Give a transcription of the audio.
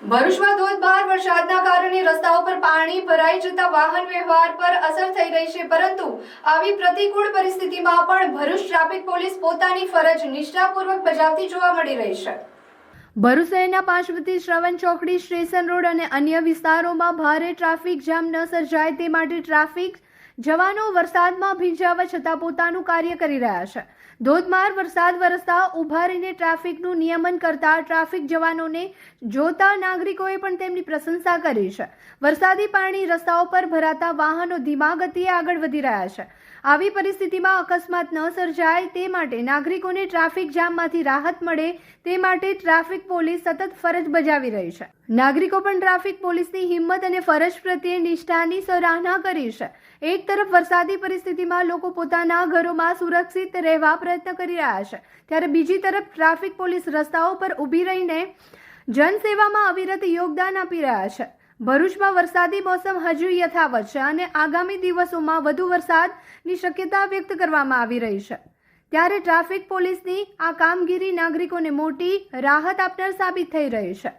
ભરૂચમાં ધોધમાર વરસાદના કારણે રસ્તાઓ પર પાણી ભરાઈ જતા વાહન વ્યવહાર પર અસર થઈ રહી છે, પરંતુ આવી પ્રતિકૂળ પરિસ્થિતિમાં પણ ભરૂચ ટ્રાફિક પોલીસ પોતાની ફરજ નિષ્ઠાપૂર્વક બજાવતી જોવા મળી રહી છે। ભરૂચ શહેરના પાંચવતી શ્રવણ ચોકડી, સ્ટેશન રોડ અને અન્ય વિસ્તારોમાં ભારે ટ્રાફિક જામ ન સર્જાય તે માટે ટ્રાફિક જવાનો વરસાદમાં ભીંજાવા છતાં પોતાનું કાર્ય કરી રહ્યા છે। ધોધમાર વરસાદ વરસતા ઉભા રહીને ટ્રાફિકનું નિયમન કરતા ટ્રાફિક જવાનોને જોતા નાગરિકોએ પણ તેમની પ્રશંસા કરી છે। વરસાદી પાણી રસ્તાઓ પર ભરાતા વાહનો ધીમા ગતિએ આગળ વધી રહ્યા છે। આવી પરિસ્થિતિમાં અકસ્માત ન સર્જાય તે માટે નાગરિકોને ટ્રાફિક જામમાંથી રાહત મળે તે માટે ટ્રાફિક પોલીસ સતત ફરજ બજાવી રહી છે। નાગરિકો પણ ટ્રાફિક પોલીસની હિંમત અને ફરજ પ્રત્યે નિષ્ઠાની સરાહના કરી છે। એક તરફ વરસાદી પરિસ્થિતિમાં લોકો પોતાના ઘરોમાં સુરક્ષિત રહેવા પ્રયત્ન કરી રહ્યા છે, ત્યારે બીજી તરફ ટ્રાફિક પોલીસ રસ્તાઓ પર ઊભી રહીને જનસેવામાં અવિરત યોગદાન આપી રહ્યા છે। ભરૂચમાં વરસાદી મોસમ હજુ યથાવત છે અને આગામી દિવસોમાં વધુ વરસાદની શક્યતા વ્યક્ત કરવામાં આવી રહી છે, ત્યારે ટ્રાફિક પોલીસની આ કામગીરી નાગરિકોને મોટી રાહત આપનાર સાબિત થઈ રહી છે।